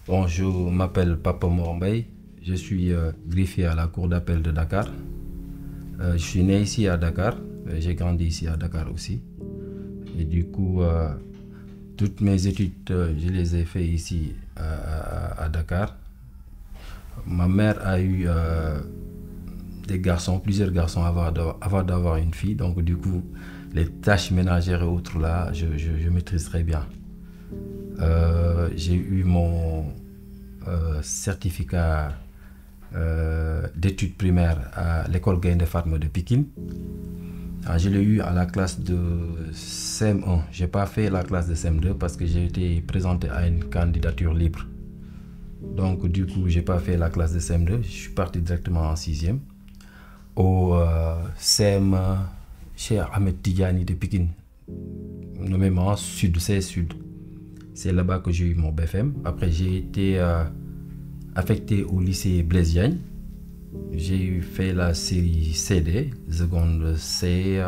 Bon, je m'appelle Papa Mormbay, je suis greffier à la cour d'appel de Dakar. Je suis né ici à Dakar, j'ai grandi ici à Dakar aussi. Et du coup, toutes mes études, je les ai fait ici à Dakar. Ma mère a eu des garçons, plusieurs garçons avant d'avoir une fille. Donc du coup, les tâches ménagères et autres là, je maîtrise très bien. J'ai eu mon certificat d'études primaires à l'école Gaïndé Fatma de Pikine. Je l'ai eu à la classe de CM1. Je n'ai pas fait la classe de CM2 parce que j'ai été présenté à une candidature libre. Donc du coup, je n'ai pas fait la classe de CM2. Je suis parti directement en 6e au CM chez Ahmed Tidjani de Pikine, nommément Sud, c'est Sud. C'est là-bas que j'ai eu mon BFM. Après, j'ai été affecté au lycée Blaise Diagne. J'ai fait la série CD, seconde C,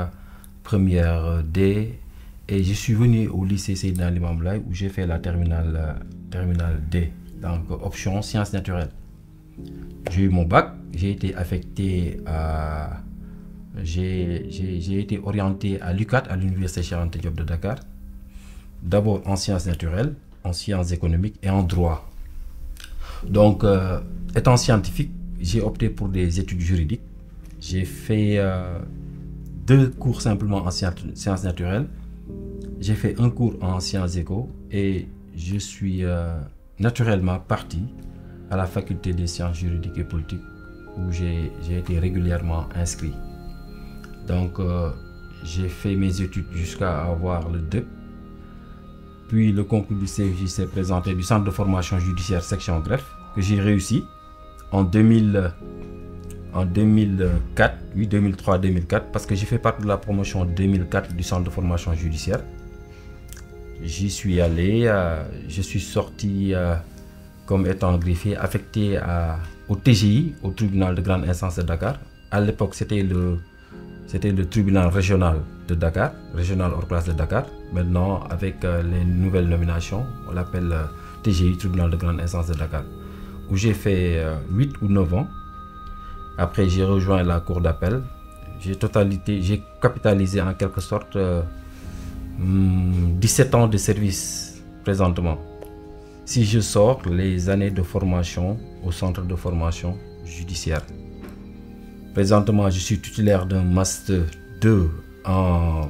première D. Et je suis venu au lycée Seydina Limamou Laye où j'ai fait la terminale D. Donc, option sciences naturelles. J'ai eu mon bac. J'ai été affecté à... J'ai été orienté à l'UCAD, à l'université Cheikh Anta Diop de Dakar. D'abord en sciences naturelles, en sciences économiques et en droit. Donc, étant scientifique, j'ai opté pour des études juridiques. J'ai fait 2 cours simplement en sciences naturelles. J'ai fait un cours en sciences éco et je suis naturellement parti à la faculté des sciences juridiques et politiques où j'ai été régulièrement inscrit. Donc, j'ai fait mes études jusqu'à avoir le DEP. Puis le concours du CFJ s'est présenté du centre de formation judiciaire section greffe que j'ai réussi en 2004, oui 2003-2004 parce que j'ai fait partie de la promotion 2004 du centre de formation judiciaire. J'y suis allé, je suis sorti comme étant greffier affecté au TGI, au tribunal de grande instance de Dakar. À l'époque, c'était le tribunal régional de Dakar, régional hors classe de Dakar. Maintenant, avec les nouvelles nominations, on l'appelle TGI, tribunal de grande instance de Dakar, où j'ai fait 8 ou 9 ans. Après, j'ai rejoint la cour d'appel. J'ai capitalisé en quelque sorte 17 ans de service présentement. Si je sors les années de formation au centre de formation judiciaire. Présentement, je suis titulaire d'un master 2 en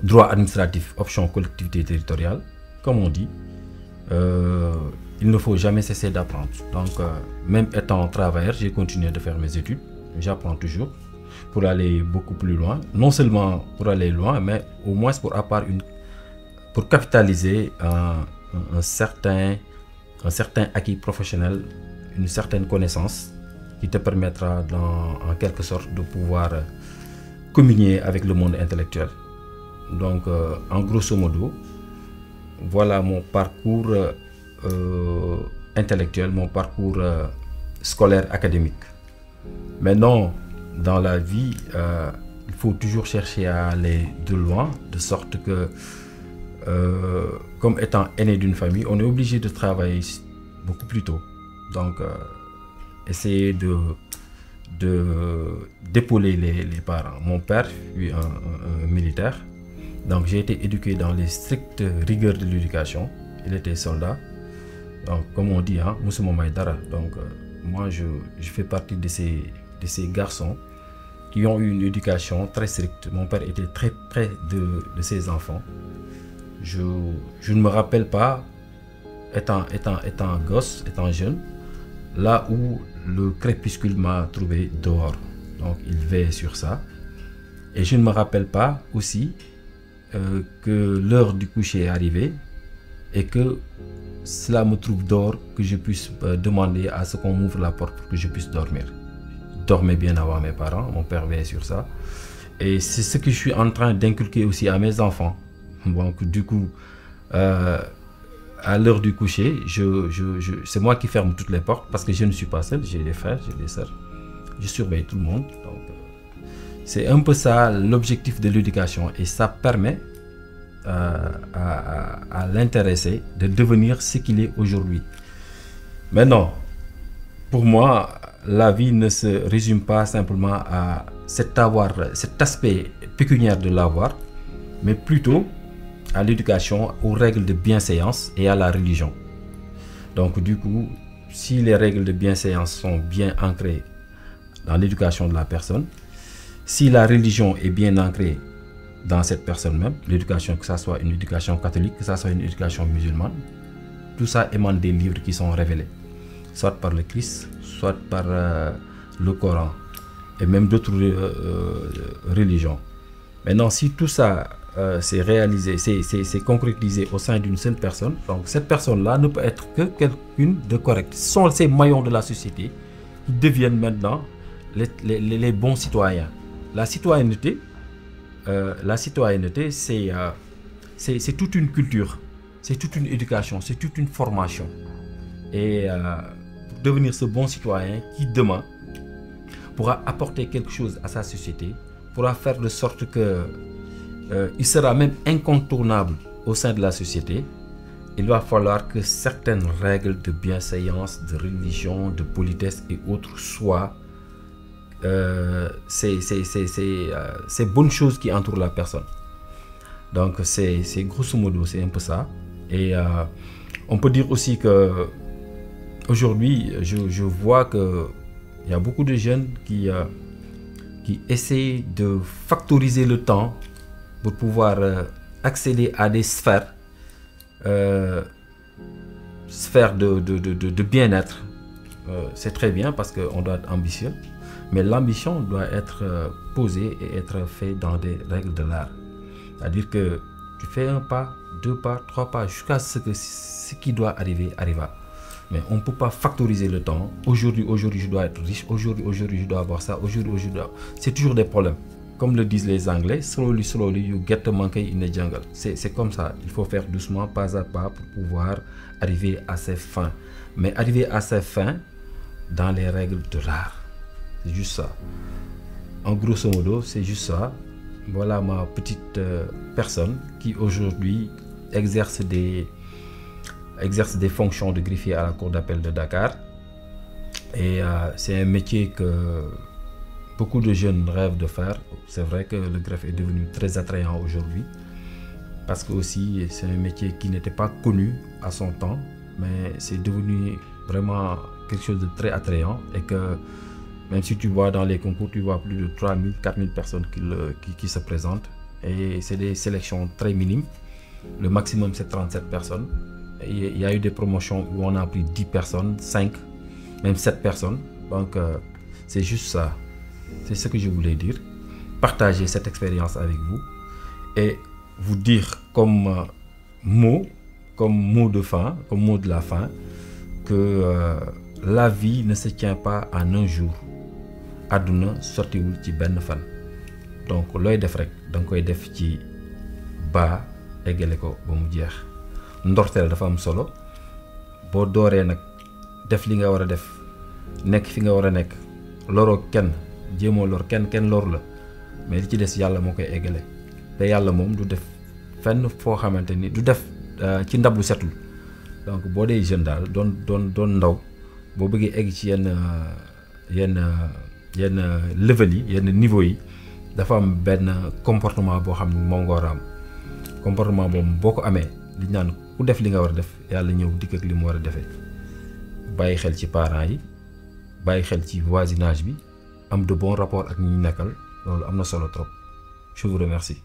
droit administratif, option collectivité territoriale. Comme on dit, il ne faut jamais cesser d'apprendre. Donc, même étant travailleur, j'ai continué de faire mes études. J'apprends toujours pour aller beaucoup plus loin. Non seulement pour aller loin, mais au moins pour capitaliser un certain acquis professionnel, une certaine connaissance qui te permettra en quelque sorte de pouvoir communier avec le monde intellectuel. Donc, en grosso modo, voilà mon parcours intellectuel, mon parcours scolaire académique. Maintenant, dans la vie, il faut toujours chercher à aller de loin, de sorte que, comme étant aîné d'une famille, on est obligé de travailler beaucoup plus tôt. Donc, essayer d'épauler les parents. Mon père fut un militaire, donc j'ai été éduqué dans les strictes rigueurs de l'éducation. Il était soldat, donc comme on dit, hein, Moussou Maïdara. Donc moi je fais partie de ces garçons qui ont eu une éducation très stricte. Mon père était très près de ses enfants. Je ne me rappelle pas, étant gosse, étant jeune, là où le crépuscule m'a trouvé dehors. Donc il veille sur ça. Et je ne me rappelle pas aussi que l'heure du coucher est arrivée et que cela me trouve dehors, que je puisse demander à ce qu'on m'ouvre la porte pour que je puisse dormir. Je dormais bien avant mes parents, mon père veillait sur ça. Et c'est ce que je suis en train d'inculquer aussi à mes enfants. Donc du coup, à l'heure du coucher, c'est moi qui ferme toutes les portes parce que je ne suis pas seul, j'ai des frères, j'ai des sœurs. Je surveille tout le monde. Donc, c'est un peu ça l'objectif de l'éducation et ça permet à l'intéressé de devenir ce qu'il est aujourd'hui. Maintenant, pour moi, la vie ne se résume pas simplement à cet aspect pécuniaire de l'avoir, mais plutôt à l'éducation, aux règles de bienséance et à la religion. Donc du coup, si les règles de bienséance sont bien ancrées dans l'éducation de la personne, si la religion est bien ancrée dans cette personne même, l'éducation, que ça soit une éducation catholique, que ça soit une éducation musulmane, tout ça émane des livres qui sont révélés, soit par le Christ, soit par le Coran, et même d'autres religions. Maintenant, si tout ça c'est réalisé, c'est concrétisé au sein d'une seule personne, donc cette personne-là ne peut être que quelqu'une de correct. Ce sont ces maillons de la société qui deviennent maintenant les bons citoyens. La citoyenneté, c'est toute une culture, c'est toute une éducation, c'est toute une formation. Et pour devenir ce bon citoyen qui demain pourra apporter quelque chose à sa société, pourra faire de sorte que il sera même incontournable au sein de la société, il va falloir que certaines règles de bienséance, de religion, de politesse et autres soient ces bonnes choses qui entourent la personne. Donc c'est grosso modo, c'est un peu ça. Et on peut dire aussi que aujourd'hui, je vois que il y a beaucoup de jeunes qui essaient de factoriser le temps pour pouvoir accéder à des sphères de bien-être. C'est très bien parce qu'on doit être ambitieux, mais l'ambition doit être posée et être faite dans des règles de l'art. C'est-à-dire que tu fais un pas, deux pas, trois pas, jusqu'à ce que ce qui doit arriver arriva. Mais on ne peut pas factoriser le temps. Aujourd'hui, je dois être riche. Aujourd'hui, je dois avoir ça. Aujourd'hui, c'est toujours des problèmes. Comme le disent les Anglais, slowly, you get the monkey in the jungle. C'est comme ça. Il faut faire doucement, pas à pas, pour pouvoir arriver à ses fins. Mais arriver à ses fins dans les règles de l'art. C'est juste ça. En grosso modo, c'est juste ça. Voilà ma petite personne qui aujourd'hui exerce des fonctions de greffier à la cour d'appel de Dakar. Et c'est un métier que beaucoup de jeunes rêvent de faire. C'est vrai que le greffe est devenu très attrayant aujourd'hui parce que aussi c'est un métier qui n'était pas connu à son temps, mais c'est devenu vraiment quelque chose de très attrayant et que même si tu vois dans les concours, tu vois plus de 3000, 4000 personnes qui se présentent et c'est des sélections très minimes. Le maximum c'est 37 personnes. Il y a eu des promotions où on a pris 10 personnes, 5, même 7 personnes. Donc c'est juste ça. C'est ce que je voulais dire. Partager cette expérience avec vous et vous dire comme mot de fin, comme mot de la fin, que la vie ne se tient pas en un jour. Aduna sortiwul ci benn fan. Donc looy def rek dang koy def ci ba eggale ko ba mu jeex. Ndorteel dafa am solo. Boo dooree nag def li nga war a def, nekk fi nga war a nekk, loroo kenn, jéemoo lor kenn lor la, mais li ci des yàlla moo koy eggale. Te yàlla moom du def fenn foo xamante ni du def ci ndab lu setul. Donc boo dee jeune daal doon ndaw, boo bëggee egg ci yenn level yi, yenn niveau yi, dafa am benn comportement boo xam ne moom nga war a am. Comportement boobu boo ko amee, li naan ku def li nga war a def, yàlla ñëw dikk ak li mu war a defee. Bàyyi xel ci parents yi, bàyyi xel ci voisinage bi, am de bons rapports ak ñi ñu nekkal, loolu am na solo trop. Je vous remercie.